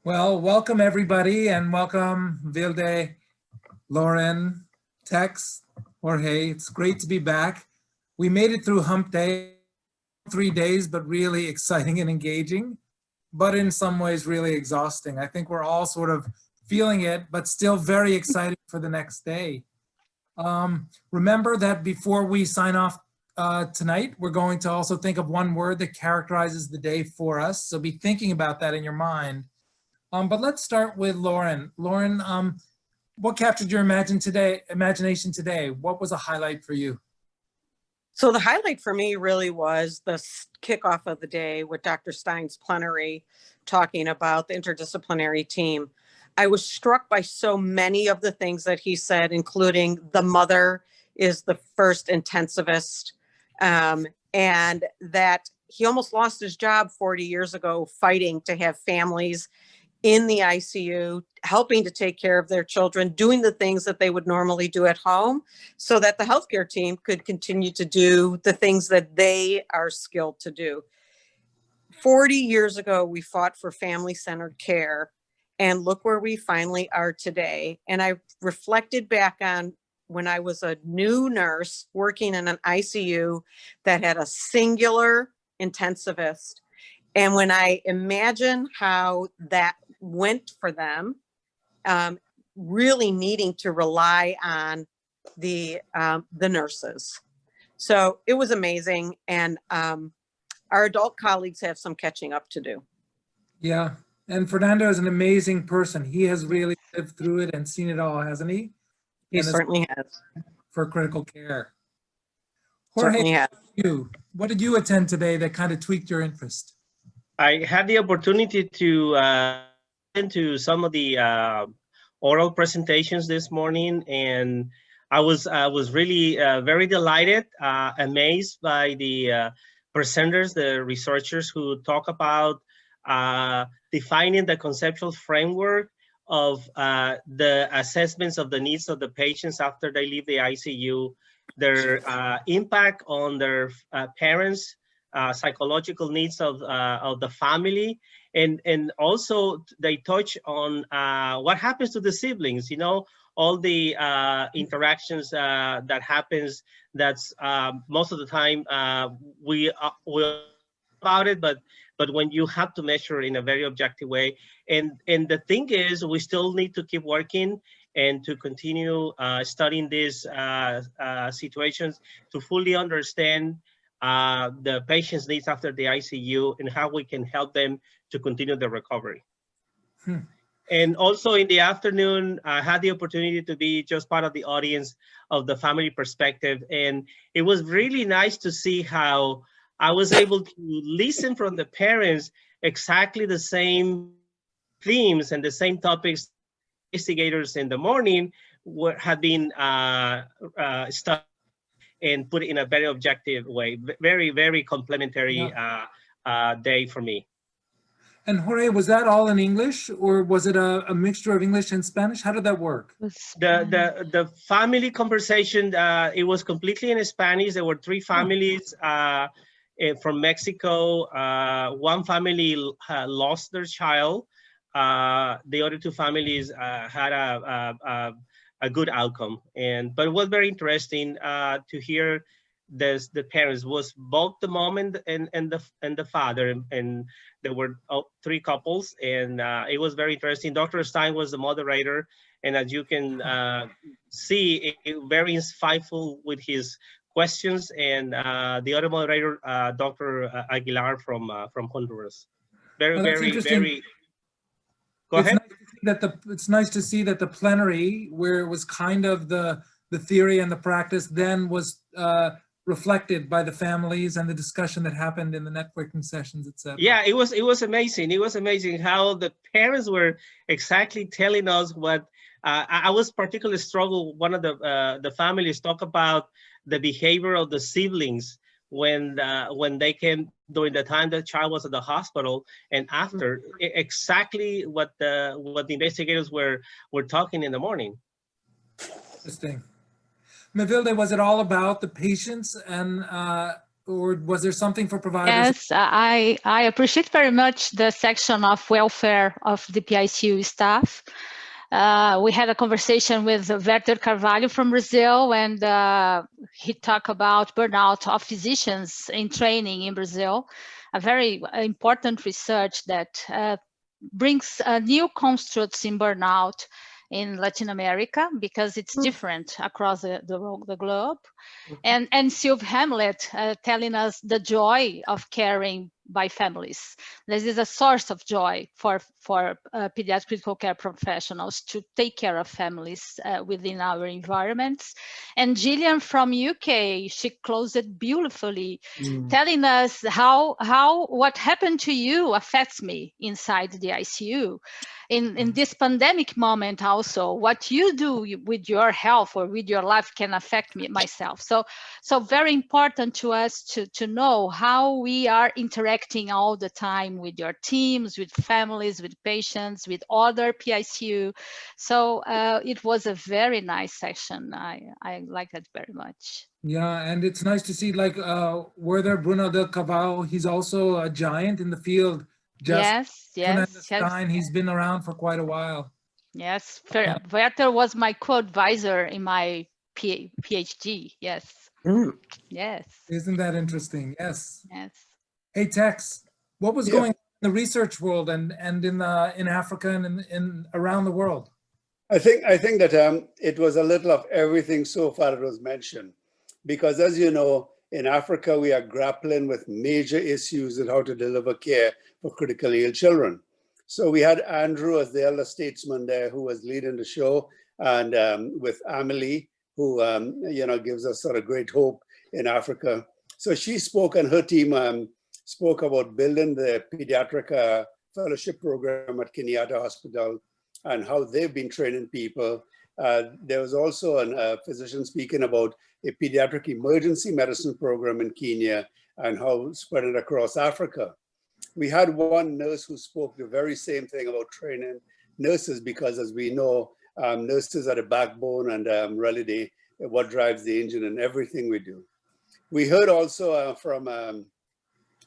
Well, welcome everybody, and welcome Vilde, Lauren, Tex, Jorge. It's great to be back. We made it through hump day, 3 days, but really exciting and engaging, but in some ways really exhausting. I think we're all sort of feeling it, but still very excited for the next day. Remember that before we sign off tonight, we're going to also think of one word that characterizes the day for us. So be thinking about that in your mind. But let's start with Lauren. Lauren, what captured your imagination today? What was a highlight for you? So the highlight for me really was the kickoff of the day with Dr. Stein's plenary talking about the interdisciplinary team. I was struck by so many of the things that he said, including the mother is the first intensivist, and that he almost lost his job 40 years ago fighting to have families in the ICU, helping to take care of their children, doing the things that they would normally do at home so that the healthcare team could continue to do the things that they are skilled to do. 40 years ago, we fought for family-centered care, and look where we finally are today. And I reflected back on when I was a new nurse working in an ICU that had a singular intensivist. And when I imagine how that went for them, really needing to rely on the nurses. So it was amazing. And our adult colleagues have some catching up to do. Yeah, and Fernando is an amazing person. He has really lived through it and seen it all, hasn't he? He certainly has. For critical care. Certainly has. What did you attend today that kind of tweaked your interest? I had the opportunity to listen to some of the oral presentations this morning, and I was really very delighted, amazed by the presenters, the researchers who talk about defining the conceptual framework of the assessments of the needs of the patients after they leave the ICU, their impact on their parents, psychological needs of the family, and also they touch on what happens to the siblings. You know, all the interactions that happens. That's most of the time we about it, but when you have to measure in a very objective way, and the thing is, we still need to keep working and to continue studying these situations to fully understand the patient's needs after the ICU and how we can help them to continue the recovery. And also in the afternoon, I had the opportunity to be just part of the audience of the family perspective. And it was really nice to see how I was able to listen from the parents exactly the same themes and the same topics investigators in the morning had been studied and put it in a very objective way. Very, very complimentary day for me. And Jorge, was that all in English, or was it a mixture of English and Spanish? How did that work? The family conversation, it was completely in Spanish. There were 3 families from Mexico. One family lost their child. The other 2 families had a good outcome, but it was very interesting to hear the parents, was both the mom and the father, and there were 3 couples, and it was very interesting. Dr. Stein was the moderator, and as you can see, very insightful with his questions, and the other moderator, Dr. Aguilar from Honduras. Very, very. Go ahead. It's nice to see that the plenary, where it was kind of the theory and the practice, then was reflected by the families and the discussion that happened in the networking sessions, etc. Yeah, it was amazing. It was amazing how the parents were exactly telling us what I was particularly struggling. One of the families talk about the behavior of the siblings when they came during the time the child was at the hospital, and after, exactly what the investigators were talking in the morning. Interesting. Mavilde, was it all about the patients and or was there something for providers? Yes, I appreciate very much the section of welfare of the PICU staff. We had a conversation with Werther Carvalho from Brazil, and he talked about burnout of physicians in training in Brazil, a very important research that brings new constructs in burnout in Latin America, because it's different across the globe. And Sylvie Hamlet telling us the joy of caring by families. This is a source of joy for pediatric critical care professionals to take care of families within our environments. And Gillian from UK, she closed it beautifully, telling us how what happened to you affects me inside the ICU. In this pandemic moment also, what you do with your health or with your life can affect me myself. So very important to us to know how we are interacting all the time with your teams, with families, with patients, with other PICU. So it was a very nice session. I like that very much. Yeah, and it's nice to see, like, Werther Bruno del Cavallo, he's also a giant in the field. Yes. Stein, he's been around for quite a while. Yes, Werther was my co-advisor in my PhD. Yes. Yes. Isn't that interesting? Yes. Yes. Hey, Tex, what was going on in the research world and in Africa and in around the world? I think that it was a little of everything so far that was mentioned, because as you know, in Africa, we are grappling with major issues in how to deliver care for critically ill children. So we had Andrew as the elder statesman there who was leading the show, and with Amelie, who gives us sort of great hope in Africa. So she spoke, and her team spoke about building the pediatric fellowship program at Kenyatta Hospital and how they've been training people. There was also a physician speaking about a pediatric emergency medicine program in Kenya and how spread it across Africa. We had one nurse who spoke the very same thing about training nurses, because as we know, nurses are the backbone and really what drives the engine in everything we do. We heard also from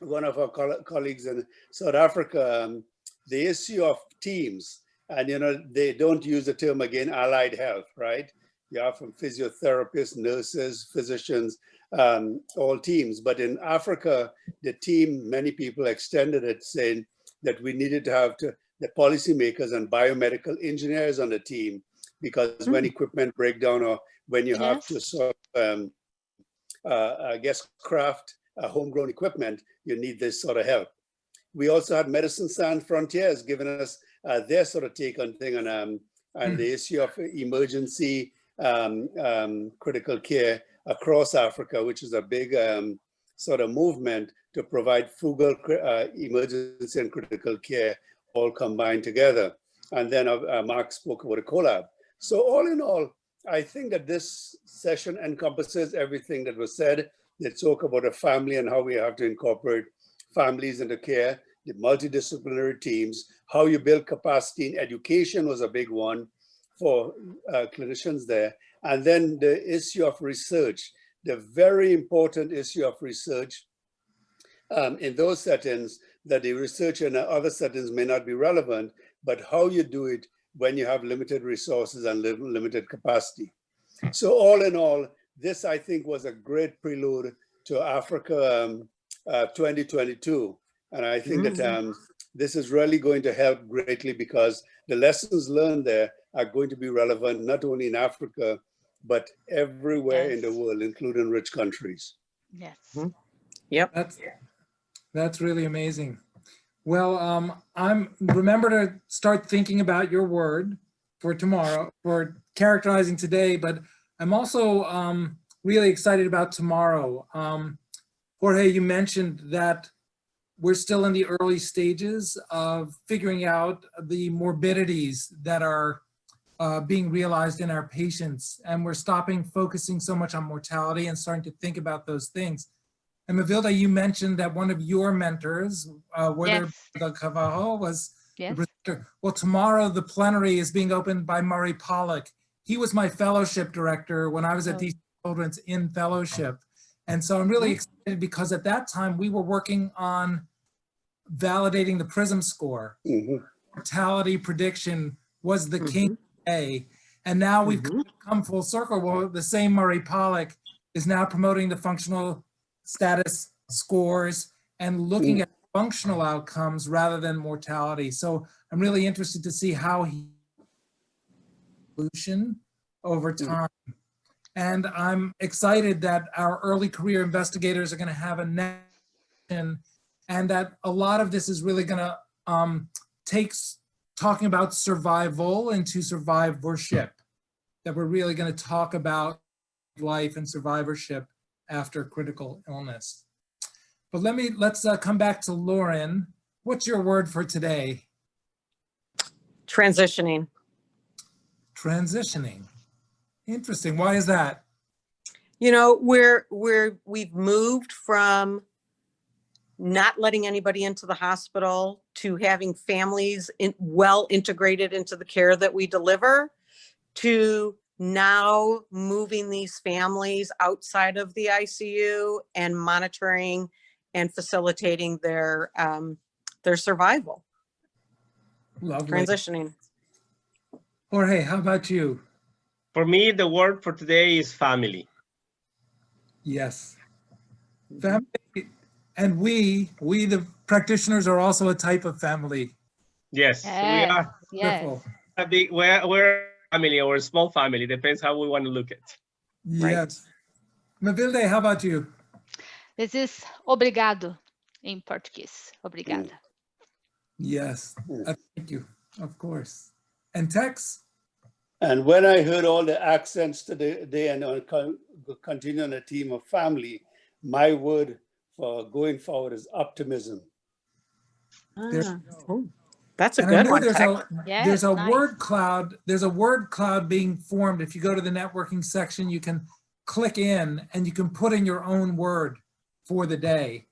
one of our colleagues in South Africa, the issue of teams. And, they don't use the term again, allied health, right? You have from physiotherapists, nurses, physicians, all teams. But in Africa, the team, many people extended it, saying that we needed to have the policymakers and biomedical engineers on the team, because when equipment break down or when you have to sort of, craft homegrown equipment, you need this sort of help. We also had Medicine Sans Frontiers giving us their sort of take on thing and the issue of emergency critical care across Africa, which is a big sort of movement to provide frugal emergency and critical care all combined together. And then Mark spoke about a collab. So all in all, I think that this session encompasses everything that was said. They talk about a family and how we have to incorporate families into care, the multidisciplinary teams, how you build capacity in education was a big one for clinicians there. And then the issue of research, the very important issue of research in those settings, that the research in other settings may not be relevant, but how you do it when you have limited resources and limited capacity. So all in all, this I think was a great prelude to Africa 2022. And I think that this is really going to help greatly, because the lessons learned there are going to be relevant not only in Africa, but everywhere in the world, including rich countries. Yes. Yep. That's really amazing. Well, remember to start thinking about your word for tomorrow, for characterizing today, but I'm also really excited about tomorrow. Jorge, you mentioned that we're still in the early stages of figuring out the morbidities that are being realized in our patients, and we're stopping focusing so much on mortality and starting to think about those things. And Mavilda, you mentioned that one of your mentors, Werther del Cavallo, was the presenter. Well, tomorrow the plenary is being opened by Murray Pollock. He was my fellowship director when I was at DC Children's in fellowship. And so I'm really excited because at that time we were working on validating the PRISM score. Mhm. Mortality prediction was the Mhm. king A. And now we've Mhm. come full circle. Well, the same Murray Pollock is now promoting the functional status scores and looking at functional outcomes rather than mortality. So I'm really interested to see how he evolution over time. And I'm excited that our early career investigators are going to have a next, and that a lot of this is really going to take talking about survival into survivorship, that we're really going to talk about life and survivorship after critical illness. But let's come back to Lauren. What's your word for today? Transitioning. Transitioning. Interesting. Why is that? You know, we've moved from not letting anybody into the hospital to having families well integrated into the care that we deliver, to now moving these families outside of the ICU and monitoring and facilitating their survival. Lovely. Transitioning. Jorge, how about you? For me, the word for today is family. Yes. Family. And we the practitioners are also a type of family. Yes, we are. Yes. Wonderful. We're a family or a small family, depends how we want to look at it. Yes. Mavilde, how about you? This is obrigado in Portuguese. Obrigada. Yes. Thank you. Of course. And Tex? And when I heard all the accents today and continue on the theme of family, my word for going forward is optimism. That's a And good I know one. there's a nice. word cloud. There's a word cloud being formed. If you go to the networking section, you can click in and you can put in your own word for the day.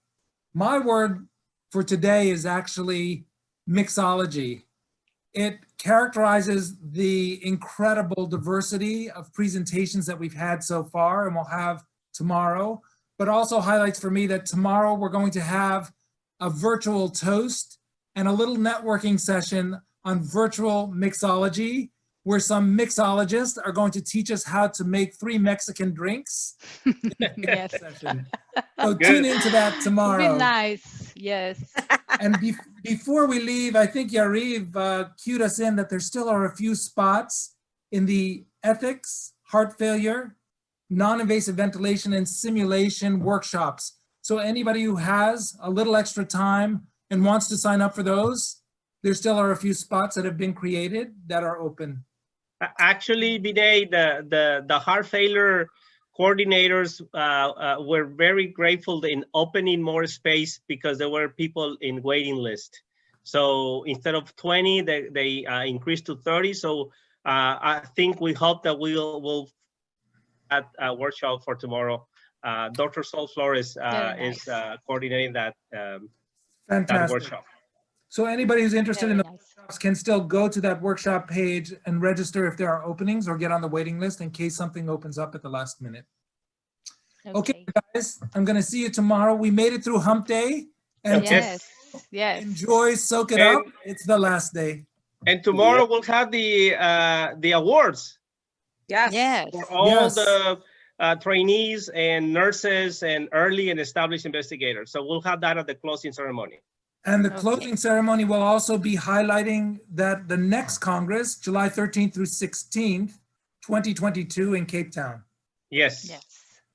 My word for today is actually mixology. It characterizes the incredible diversity of presentations that we've had so far and we'll have tomorrow, but also highlights for me that tomorrow we're going to have a virtual toast and a little networking session on virtual mixology, where some mixologists are going to teach us how to make 3 Mexican drinks. Yes. Session. So tune into that tomorrow. Would be nice. Yes. And before we leave, I think Yariv cued us in that there still are a few spots in the ethics, heart failure, non-invasive ventilation, and simulation workshops. So anybody who has a little extra time and wants to sign up for those, there still are a few spots that have been created that are open. Actually, Binay, the heart failure coordinators were very grateful in opening more space because there were people in waiting list. So instead of 20, they increased to 30. So I think we hope that we'll at a workshop for tomorrow. Dr. Sol Flores is coordinating that, that Fantastic. workshop. So anybody who's interested in Very the nice. workshops can still go to that workshop page and register if there are openings or get on the waiting list in case something opens up at the last minute. Okay, guys, I'm going to see you tomorrow. We made it through hump day. And Yes. Yes. enjoy, soak it up. It's the last day. And tomorrow we'll have the awards. Yes. Yes. For all the trainees and nurses and early and established investigators. So we'll have that at the closing ceremony. And the closing ceremony will also be highlighting that the next Congress, July 13th through 16th, 2022 in Cape Town. Yes. Yes.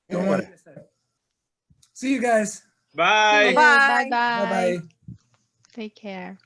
Don't want to miss it. See you guys. Bye. Bye-bye. Bye-bye. Bye-bye. Take care.